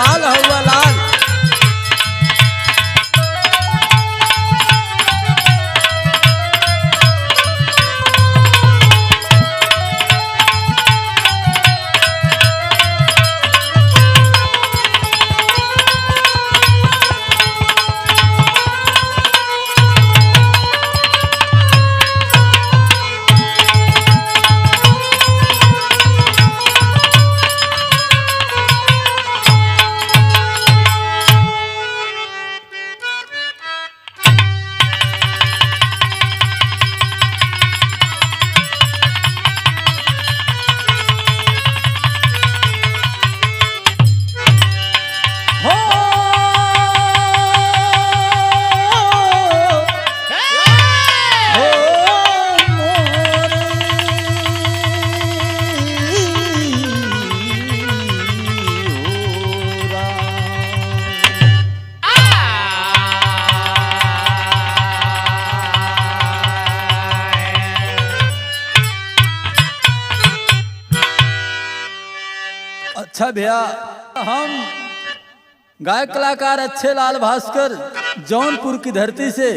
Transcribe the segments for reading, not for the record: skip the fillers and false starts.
लाल हुआ लाल। अच्छा भैया, हम गायक कलाकार अच्छे लाल भास्कर जौनपुर की धरती से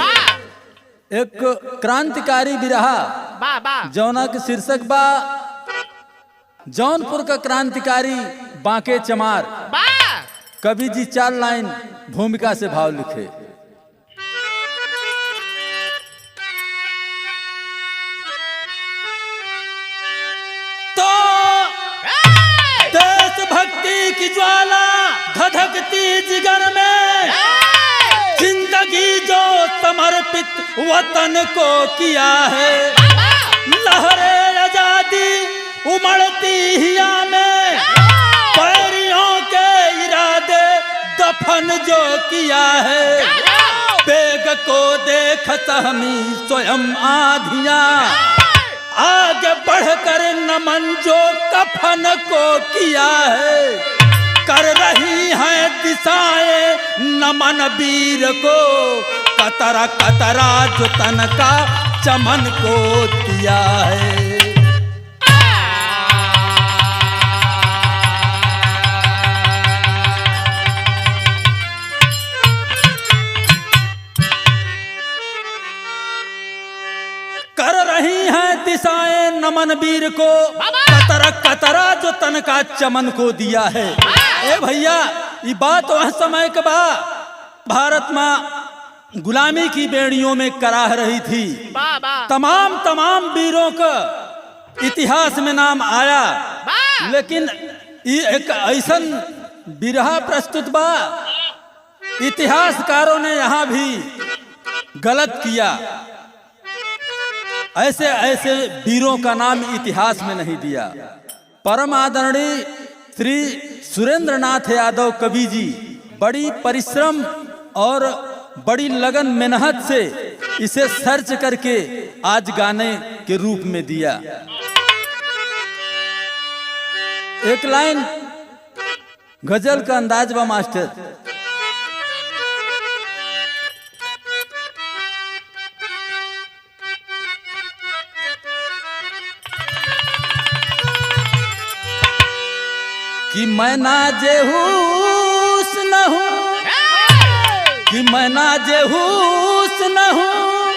एक क्रांतिकारी बिरहा जौना के शीर्षक बा जौनपुर का क्रांतिकारी बांके चमार। कवि जी 4 लाइन भूमिका से भाव लिखे। भक्ति की ज्वाला धधकती जिगर में, जिंदगी जो समर्पित वतन को किया है, लहरे आजादी उमड़ती हिया में, पैरियों के इरादे दफन जो किया है, बेग को देख सहमी स्वयं आधियां, आगे बढ़कर नमन जो कफन को किया है, कर रही हैं दिशाएं नमन वीर को, कतरा कतरा जो तन का चमन को दिया है। कर रही हैं दिशाएं नमन वीर को, कतरा कतरा जो तन का चमन को दिया है। ए भैया, ये बात वह समय के बाद भारत माँ गुलामी की बेड़ियों में कराह रही थी। तमाम वीरों का इतिहास में नाम आया, लेकिन ये एक ऐसन बिरहा प्रस्तुत बा, इतिहासकारों ने यहाँ भी गलत किया। ऐसे ऐसे वीरों का नाम इतिहास में नहीं दिया। परम आदरणीय श्री सुरेंद्रनाथ यादव कवि जी बड़ी परिश्रम और बड़ी लगन मेहनत से इसे सर्च करके आज गाने के रूप में दिया। एक लाइन गजल का अंदाज बा मास्टर। कि मैं ना जेहूस न हूँ, कि मैं ना जेहूस न हूँ,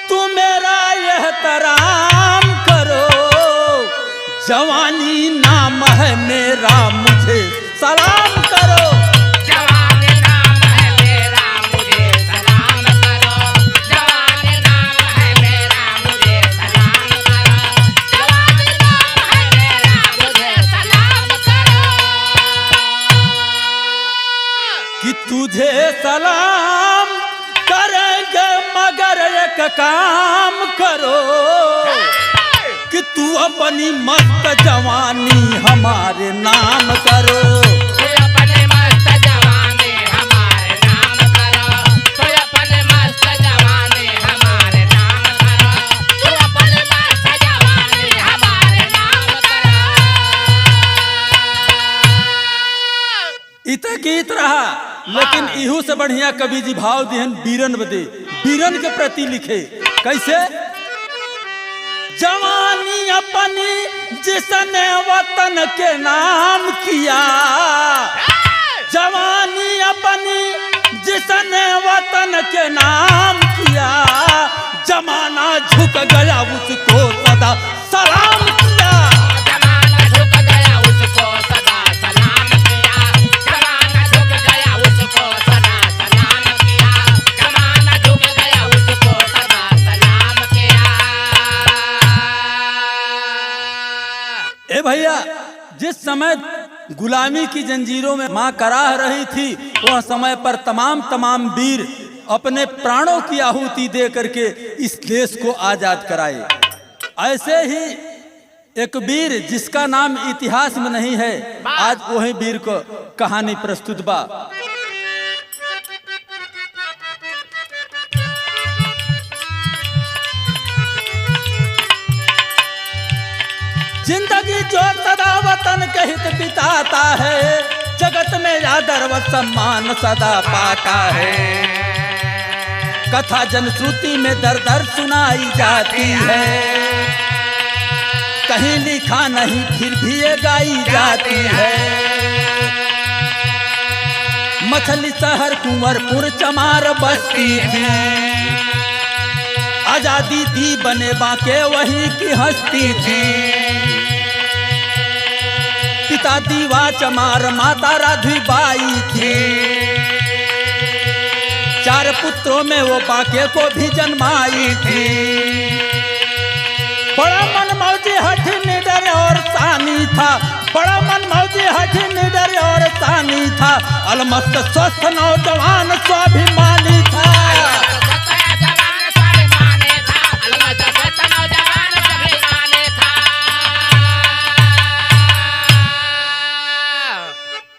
तू मेरा एहतराम करो, जवानी नाम है मेरा मुझे सलाम करो। तुझे सलाम करेंगे मगर एक काम करो, कि तू अपनी मस्त जवानी हमारे नाम करो। तू अपने मस्त जवानी हमारे नाम करो, तू अपने मस्त जवानी हमारे नाम करो, तू अपने मस्त जवानी हमारे नाम करो। इत गीत रहा, लेकिन इहू से बढ़िया कवि जी भाव दिहन बीरन बदे, बीरन के प्रति लिखे। कैसे? जवानी अपनी जिसने वतन के नाम किया, जवानी जिसने वतन के नाम किया, जमाना झुक गया उसको सदा सलाम किया। जमाना झुक गया उसको सदा सलाम किया, जमाना झुक गया उसको सदा सलाम किया, जमाना झुक गया उसको सदा सलाम किया। ए भैया, जिस समय गुलामी की जंजीरों में मां कराह रही थी, वह समय पर तमाम वीर अपने प्राणों की आहुति दे करके इस देश को आजाद कराए। ऐसे ही एक वीर जिसका नाम इतिहास में नहीं है, आज वही वीर को कहानी प्रस्तुत बा। जिंदगी जो सदा वतन के हित बिताता है, जगत में आदर व सम्मान सदा पाता है। कथा जनश्रुति में दर दर सुनाई जाती है, कहीं लिखा नहीं फिर भी ये गाई जाती है। मछली शहर कुंवरपुर चमार बस्ती थी, आजादी दी बने बाके वही की हस्ती थी। पिता दीवा चमार माता राधी बाई थी, चार पुत्रों में वो बाके को भी जन्माई थी। बड़ा मनमौजी हठ निडर और सानी था, बड़ा मनमौजी हठ निडर और सानी था। अलमस्त स्वस्थ नौजवान स्वाभिमानी था।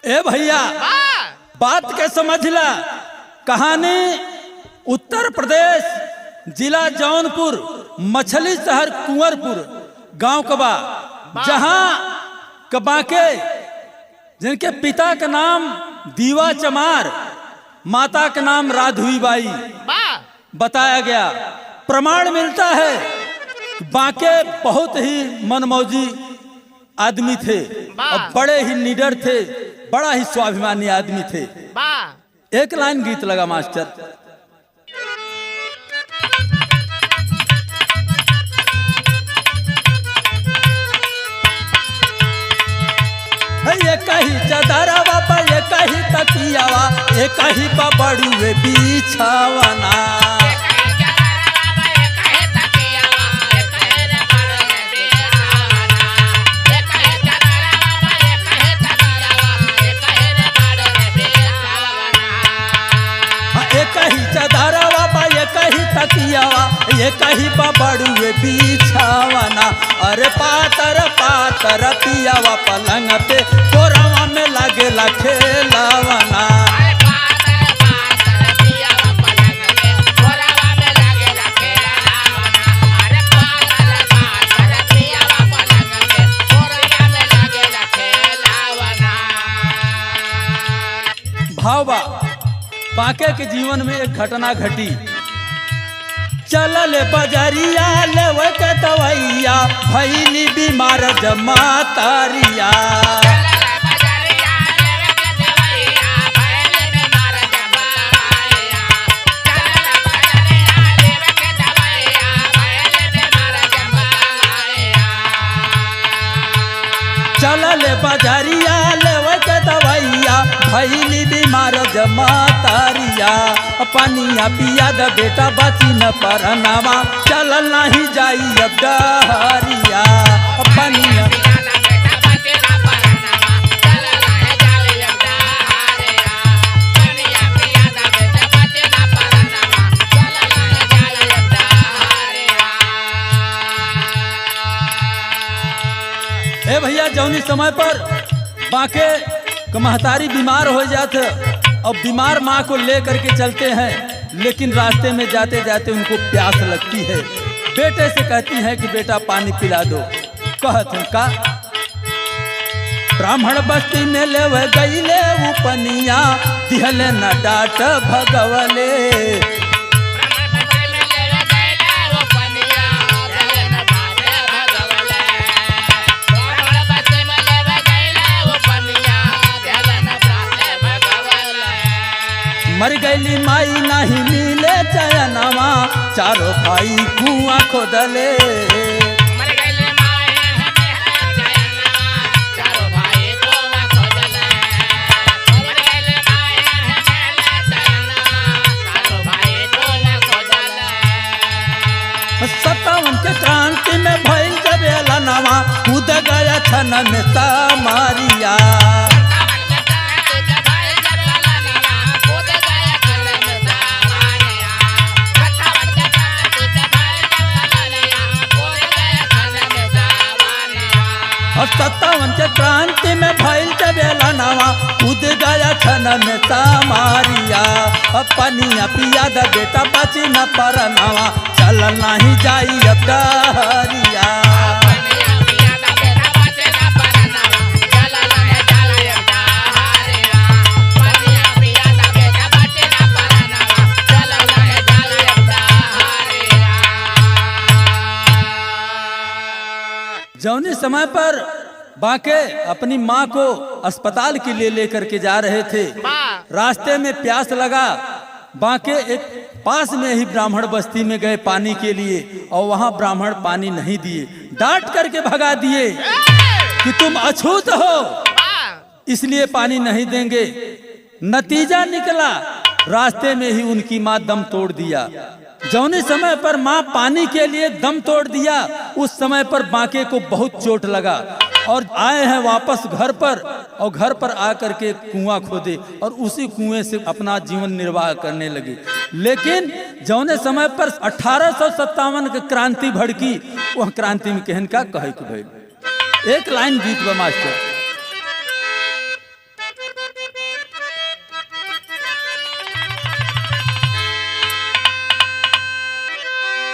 ए भैया, बात के समझला। कहानी उत्तर प्रदेश जिला जौनपुर मछली शहर कुंवरपुर गांव कबा, जहां कबा के जिनके पिता का नाम दीवा चमार, माता का नाम राधुई बाई बताया गया। प्रमाण मिलता है बाके बहुत ही मनमौजी आदमी थे और बड़े ही निडर थे, बड़ा ही स्वाभिमानी आदमी थे। एक लाइन गीत लगा मास्टर। ये कही चदरवा पर ये कही तकियावा, ये कही बबड़ुए बिछावना। ये कहीं बबड़ुए बिछावना। अरे पातर पातर पियावा पलंग पे कोरवा में लगेला खेलावना। भावा बाके के जीवन में एक घटना घटी। चलल बजरिया लेवे के दवैया, भैली बीमार जमा तारिया। चलल बजरिया लेवे के दवैया, भैली बीमार जमा तारिया। पनिया पिया द बेटा बची न परनावा, चलल नहीं जाई अब डहरिया। पनिया ए भैया, जौनी समय पर बाके महतारी बीमार हो जाते और बीमार माँ को लेकर के चलते हैं, लेकिन रास्ते में जाते जाते उनको प्यास लगती है। बेटे से कहती है कि बेटा पानी पिला दो। कहते का ब्राह्मण बस्ती में लेवे गईले उपनिया, दिहले न डाट भगवले। मर गईली माई नहीं मिले चयनवा, चारों भाई कुआं खोदले। मर गईले माई चयनवा, चारों भाई कुआं खोदले। मर गईले माई चयनवा, चारों भाई कुआं खोदले। 57 के क्रांति में भइल जब एलनवा, कूद गया छन में सामरिया। और 57 के क्रांति में भइल जब एलनवा, कूद गया छन में सामरिया। पनिया पिया द बेटा बची न परनवा, चल नहीं जाई अब डहरिया। जौनी समय पर बांके अपनी माँ को अस्पताल के लिए लेकर के जा रहे थे, रास्ते में प्यास लगा। बांके एक पास में ही ब्राह्मण बस्ती में गए पानी के लिए, और वहां ब्राह्मण पानी नहीं दिए, डांट करके भगा दिए कि तुम अछूत हो, इसलिए पानी नहीं देंगे। नतीजा निकला, रास्ते में ही उनकी माँ दम तोड़ दिया। जौने समय पर माँ पानी के लिए दम तोड़ दिया, उस समय पर बांके को बहुत चोट लगा और आए हैं वापस घर पर, और घर पर आकर के कुआं खोदे और उसी कुएं से अपना जीवन निर्वाह करने लगे। लेकिन जौने समय पर 1857 की क्रांति भड़की, वह क्रांति में कहन का कहे कि भाई एक लाइन गीत बा मास्टर।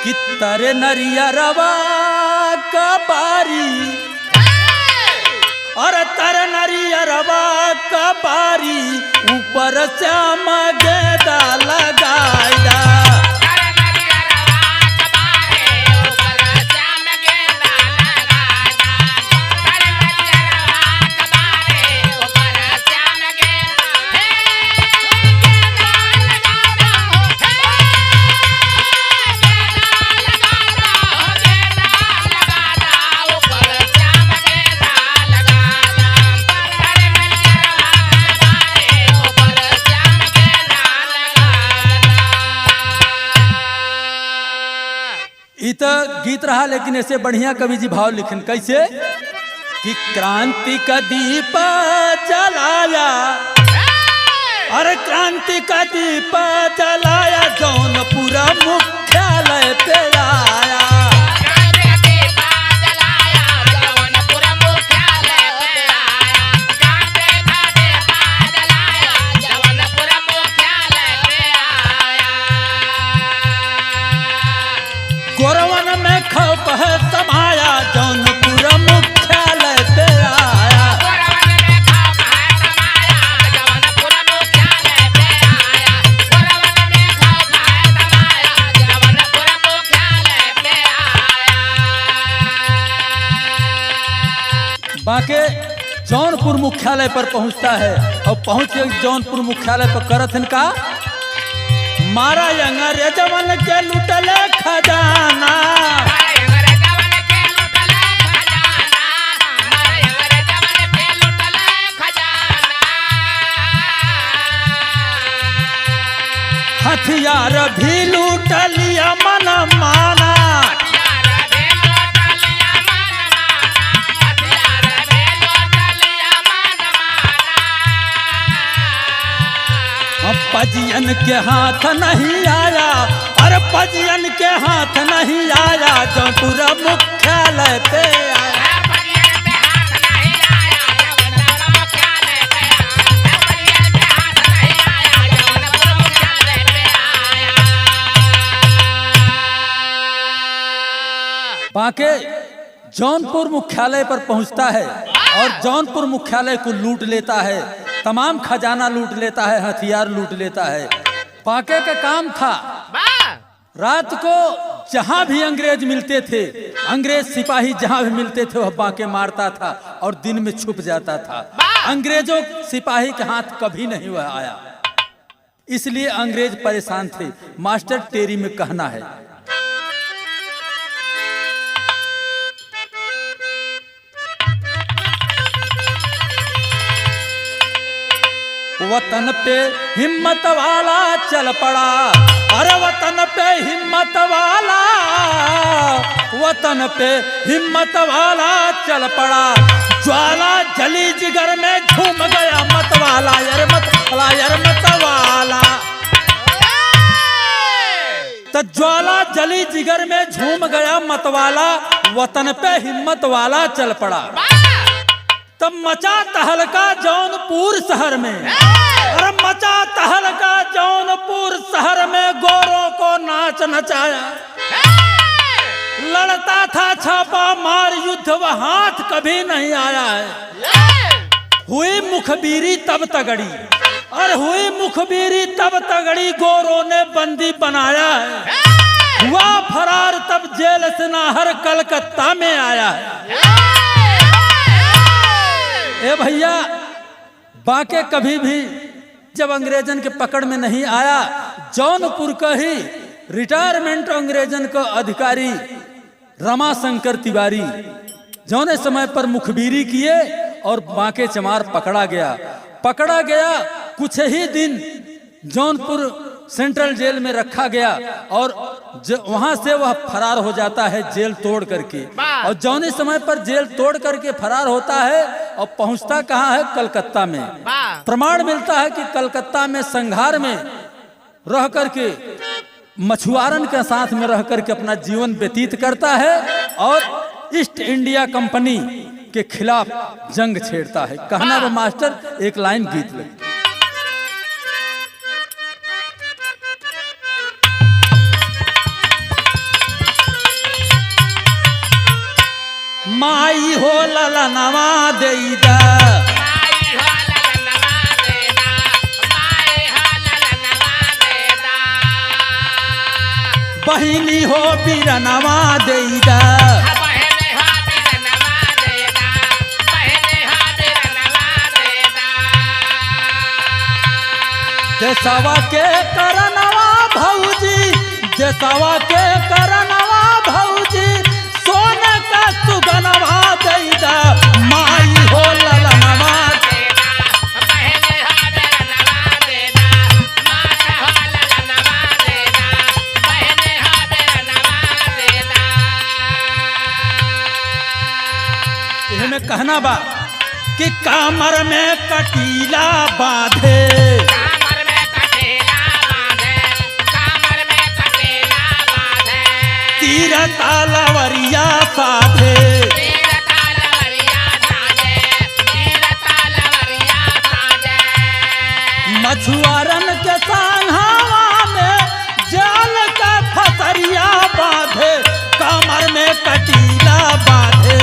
कि तरे नरियरवा का बारी, और तर नरियरवा का बारी, ऊपर श्याम गेदा लगाया। इत गीत रहा, लेकिन ऐसे बढ़िया कवि जी भाव लिखन कैसे कि क्रांति का दीप जलाया, अरे क्रांति का दीप जलाया, जौनपुरा मुख्यालय पे आया। गोरवन में खौफ है समाया, जौनपुर मुख्यालय पे आया। बाके जौनपुर मुख्यालय पर पहुंचता है, और पहुंच के जौनपुर मुख्यालय पर करथन का मारा अंग्रेजवन के लुटले खजाना। हथियार भी लूट लिया मन माना। पजियन के हाथ नहीं आया, अरे पजियन के हाथ नहीं आया, जौनपुर मुख्यालय पे आया। बाके जौनपुर मुख्यालय पर पहुंचता है और जौनपुर मुख्यालय को लूट लेता है, तमाम खजाना लूट लेता है, हथियार लूट लेता है। बाके का काम था रात को जहां भी अंग्रेज मिलते थे, अंग्रेज सिपाही जहां भी मिलते थे, वह बाके मारता था और दिन में छुप जाता था। अंग्रेजों सिपाही के हाथ कभी नहीं वह आया। इसलिए अंग्रेज परेशान थे। मास्टर टेरी में कहना है, वतन पे हिम्मत वाला चल पड़ा, अरे वतन पे हिम्मत वाला, वतन पे हिम्मत वाला चल पड़ा, ज्वाला जली जिगर में झूम गया मत वाला, यार मत वाला, यार मत वाला। तो ज्वाला जली जिगर में झूम गया मत वाला, वतन पे हिम्मत वाला चल पड़ा। तब मचा तहलका जौनपुर शहर में, अरे मचा तहलका जौनपुर शहर में, गोरों को नाच नचाया। लड़ता था छापा मार युद्ध, वह हाथ कभी नहीं आया है। हुई मुखबिरी तब तगड़ी, और हुई मुखबिरी तब तगड़ी, गोरों ने बंदी बनाया है। हुआ फरार तब जेल से नाहर कलकत्ता में आया है। ए भैया, बाके कभी भी जब अंग्रेजन के पकड़ में नहीं आया, जौनपुर का ही रिटायरमेंट अंग्रेजन का अधिकारी रमाशंकर तिवारी जौने समय पर मुखबिरी किए और बांके चमार पकड़ा गया। कुछ ही दिन जौनपुर सेंट्रल जेल में रखा गया और वहां से वह फरार हो जाता है जेल तोड़ करके। और जौने समय पर जेल तोड़ करके फरार होता है और पहुंचता कहाँ है? कलकत्ता में। प्रमाण मिलता है कि कलकत्ता में संघार में रह करके मछुआरन के साथ में रह करके अपना जीवन व्यतीत करता है और ईस्ट इंडिया कंपनी के खिलाफ जंग छेड़ता है। कहना वो मास्टर एक लाइन गीत लगी, माई हो ललनवा देईदा, बहिनी हो बीरनवा देईदा, देशवा के करनवा भौजी, देशवा के करनवा भौजी, सोने का सुगनवा देईदा, माई हो ललनवा। में कहना बा कि कामर में कटीला बांधे, तीर तालवरिया साधे, मछुआरन के संघवा में जाल का फसरिया बांधे, कामर में कटीला बांधे।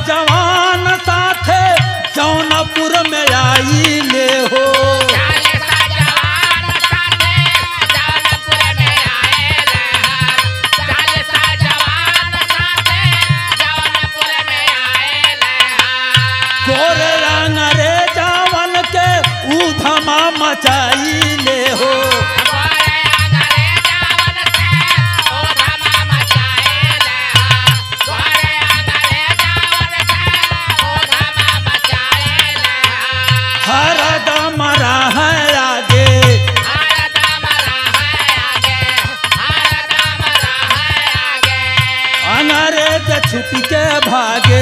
जवान साथे जौनपुर में आई ले हो, गोरे रंग रे जावन के ऊधमा मचाई ले हो, छुप के भागे,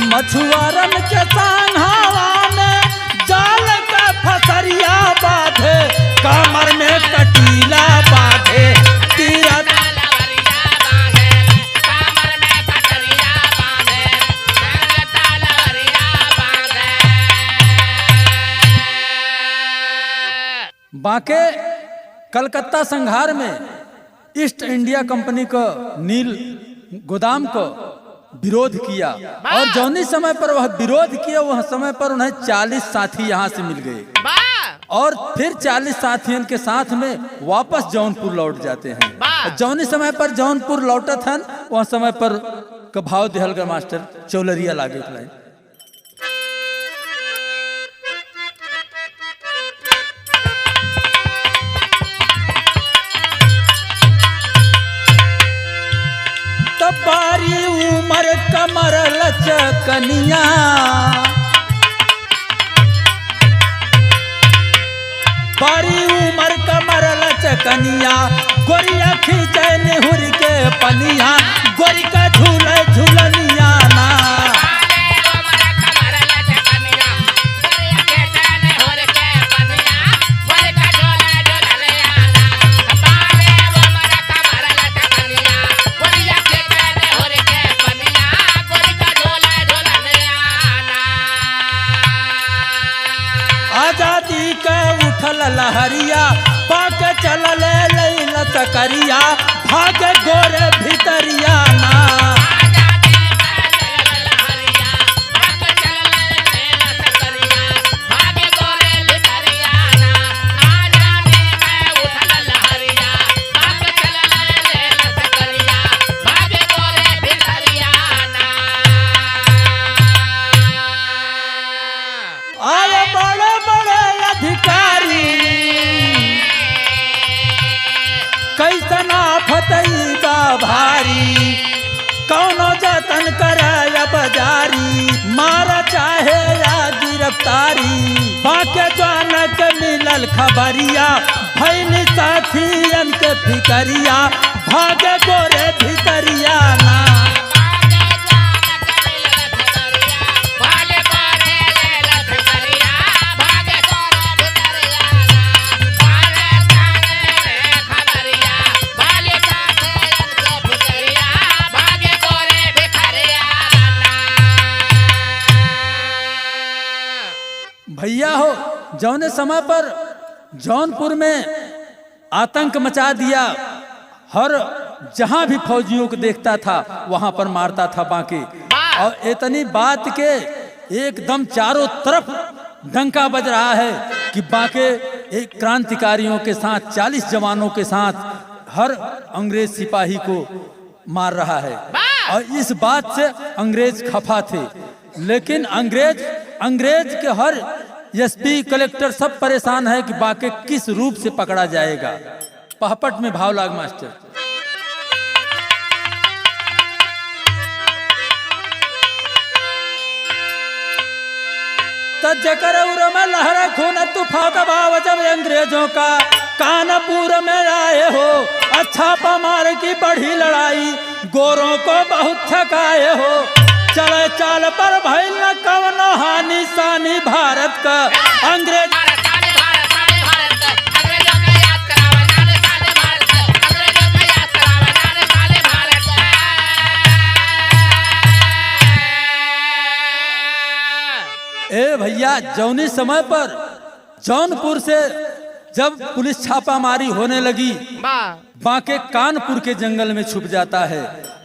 मछुआरन के संघवा में जाल का फसरिया बांधे, कमर में कटीला बांधे, तीरा बाके कलकत्ता संघार में ईस्ट इंडिया कंपनी का नील गोदाम को विरोध किया और जौनी समय पर वह विरोध किया वह समय पर उन्हें 40 साथी यहाँ से मिल गए और फिर 40 साथियों के साथ में वापस जौनपुर लौट जाते हैं। जौनी समय पर जौनपुर लौटा था वह समय पर भाव देहलगर मास्टर चौलरिया लागे लाइन। बारी उमर कमर लचकनिया बारी उमर कमर लचकनिया गोरिया खींचे निहुर के पनिया गोरी का झूले झूलनिया ना आजादी का उठल लहरिया पाक चल ले लचकरिया भागे गोरे भितरिया ना कैसना फतई का भारी कौनो जतन करे बाजारी मारा चाहे या गिरफ्तारी बाके जानक मिलल खबरिया भैल साथियन के फिकरिया भागे गोरे भितरिया ना भैया हो जौने समय पर जौनपुर में आतंक मचा दिया हर जहां भी फौजियों को देखता था वहां पर मारता था बाकी और इतनी बात के एकदम चारों तरफ डंका बज रहा है कि बाके एक क्रांतिकारियों के साथ 40 जवानों के साथ हर अंग्रेज सिपाही को मार रहा है और इस बात से अंग्रेज खफा थे। लेकिन अंग्रेज के हर एसपी कलेक्टर सब परेशान है कि बाके किस रूप से पकड़ा जाएगा। पहपट में भाव लाग मास्टर जकर में लहरा खून तूफान का भाव जब अंग्रेजों का कानपुर में आए हो अच्छा पमार की बढ़ी लड़ाई गोरों को बहुत थकाए हो चले चाल पर भइल न कवनो हानि सानी भारत का अंग्रेज ए भैया जौनी समय पर जौनपुर से जब पुलिस छापामारी होने लगी बाके कानपुर के जंगल में छुप जाता है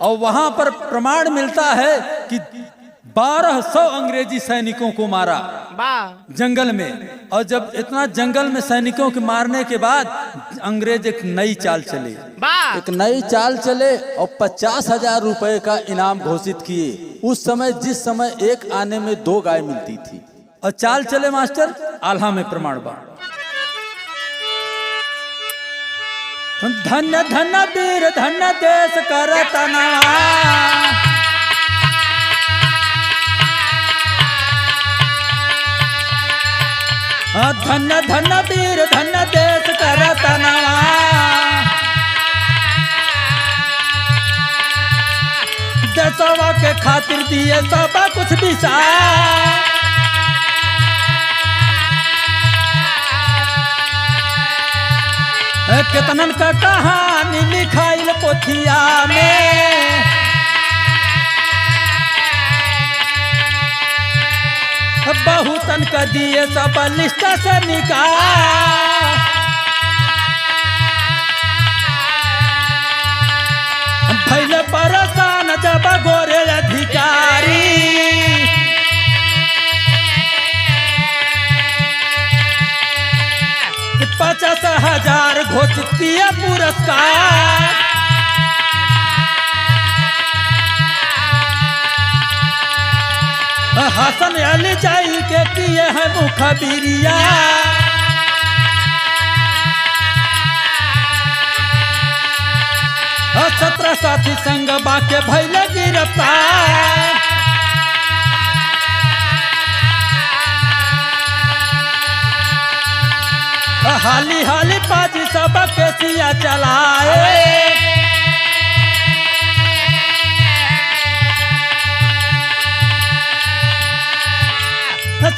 और वहां पर प्रमाण मिलता है कि 1200 अंग्रेजी सैनिकों को मारा जंगल में। और जब इतना जंगल में सैनिकों के मारने के बाद अंग्रेज एक नई चाल चले और 50,000 रुपए का इनाम घोषित किए। उस समय जिस समय एक आने में 2 गाय मिलती थी और चाल चले मास्टर आल्हा में प्रमाण बा धन्य धन्य वीर धन्य देश करतना धन्य धन्य वीर धन्य देश करतना देशवा के खातिर दिए सब कुछ बिसा केतनन का कहानी लिखाइल पोथिया में बहुतन का दिए सब लिस्ट से निकाल भइल परेशान जब गोरे अधिक घोषित किया पुरस्कार। हसन अली जाई के किए हैं मुखबिरिया। और 17 साथी संग बाके भैले गिरफ्तार। हाली हाली पाजी सब के सिया चलाए।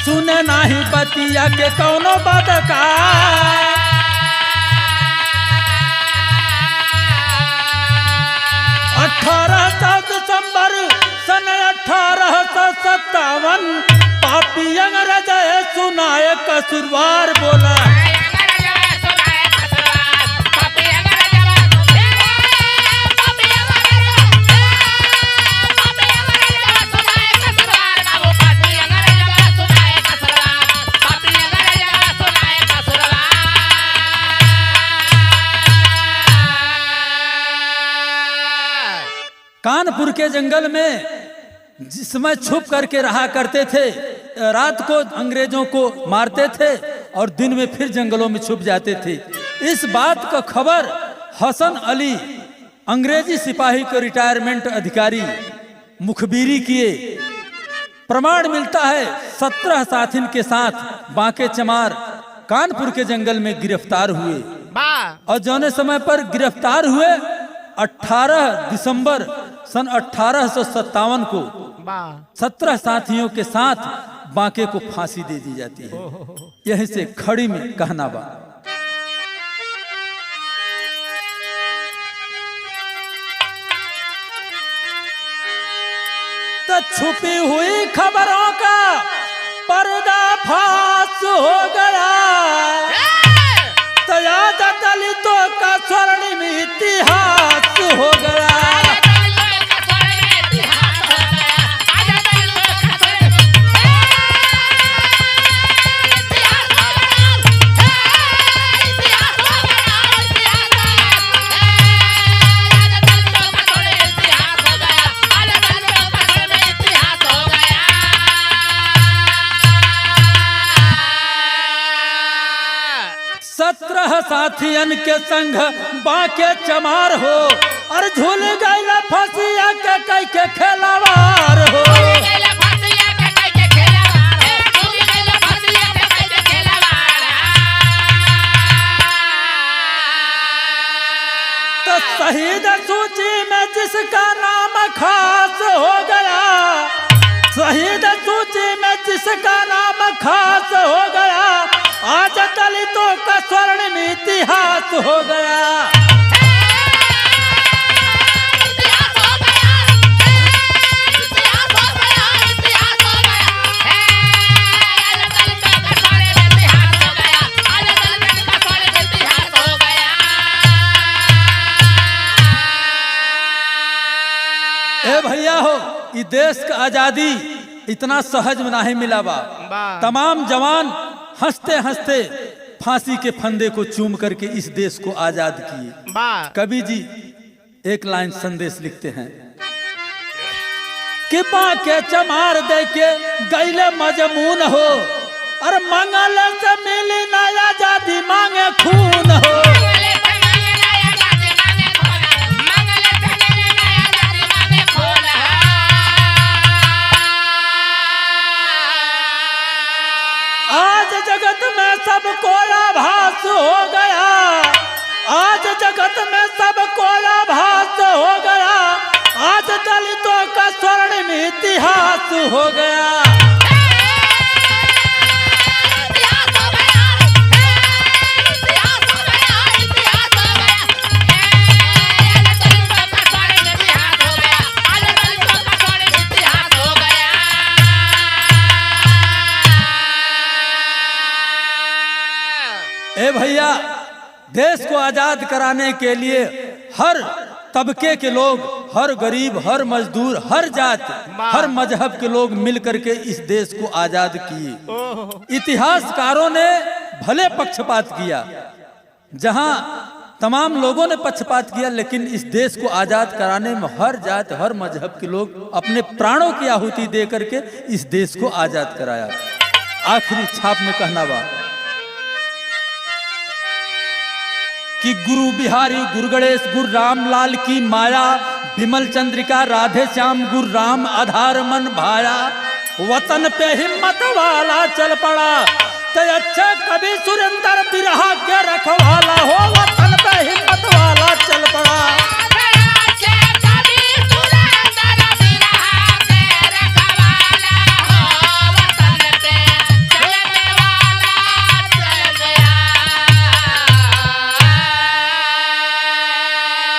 सुने नाही बतिया के कौनो बदका। 18 दिसंबर सन 1857 पापी अंग्रेज सुनाए कसूरवार बोला। कानपुर के जंगल में जिसमें छुप करके रहा करते थे, रात को अंग्रेजों को मारते थे और दिन में फिर जंगलों में छुप जाते थे। इस बात का खबर हसन अली अंग्रेजी सिपाही को रिटायरमेंट अधिकारी मुखबिरी किए। प्रमाण मिलता है 17 साथिन के साथ बांके चमार कानपुर के जंगल में गिरफ्तार हुए। और जौने समय पर गिरफ्तार हुए 18 दिसंबर सन 1857 को 17 साथियों के साथ बांके को फांसी दे दी जाती है। यहीं से खड़ी में कहना बा। तो छुपी हुई खबरों का पर्दाफाश हो गया। तो याद दलितों का स्वर्णिम इतिहास हो गया। साथियन के संग बांके चमार हो और झूल गए फसिया के कई के खेलवार हो। तो शहीद सूची में जिसका नाम खास हो गया, शहीद सूची में जिसका नाम खास हो गया, आज दलितों का स्वर्णिम इतिहास हो गया। ए भैया हो, ये देश का आजादी इतना सहज में नहीं मिला बा। तमाम जवान हंसते हंसते फांसी के फंदे को चूम करके इस देश को आजाद किए। कवि जी एक लाइन संदेश लिखते हैं कि बांके चमार देके गैले मजमून हो और मंगल से मिली ना आजादी मांगे खून हो। जगत में सबको आभास हो गया, आज जगत में सबको आभास हो गया, आज दलितों का स्वर्णिम इतिहास हो गया। ए भैया, देश को आजाद कराने के लिए हर तबके के लोग, हर गरीब, हर मजदूर, हर जात, हर मजहब के लोग मिलकर के इस देश को आजाद किए। इतिहासकारों ने भले पक्षपात किया, जहां तमाम लोगों ने पक्षपात किया, लेकिन इस देश को आजाद कराने में हर जात हर मजहब के लोग अपने प्राणों की आहुति दे करके इस देश को आजाद कराया। आखिरी छाप में कहना बा कि गुरु बिहारी गुरु गणेश गुरु रामलाल की माया, विमल चंद्रिका राधे श्याम गुरु राम आधार मन भाया, वतन पे हिम्मत वाला चल पड़ा, ते अच्छा कभी सुरेंद्र बिरहा के रखवाला हो, वतन पे हिम्मत वाला चल पड़ा।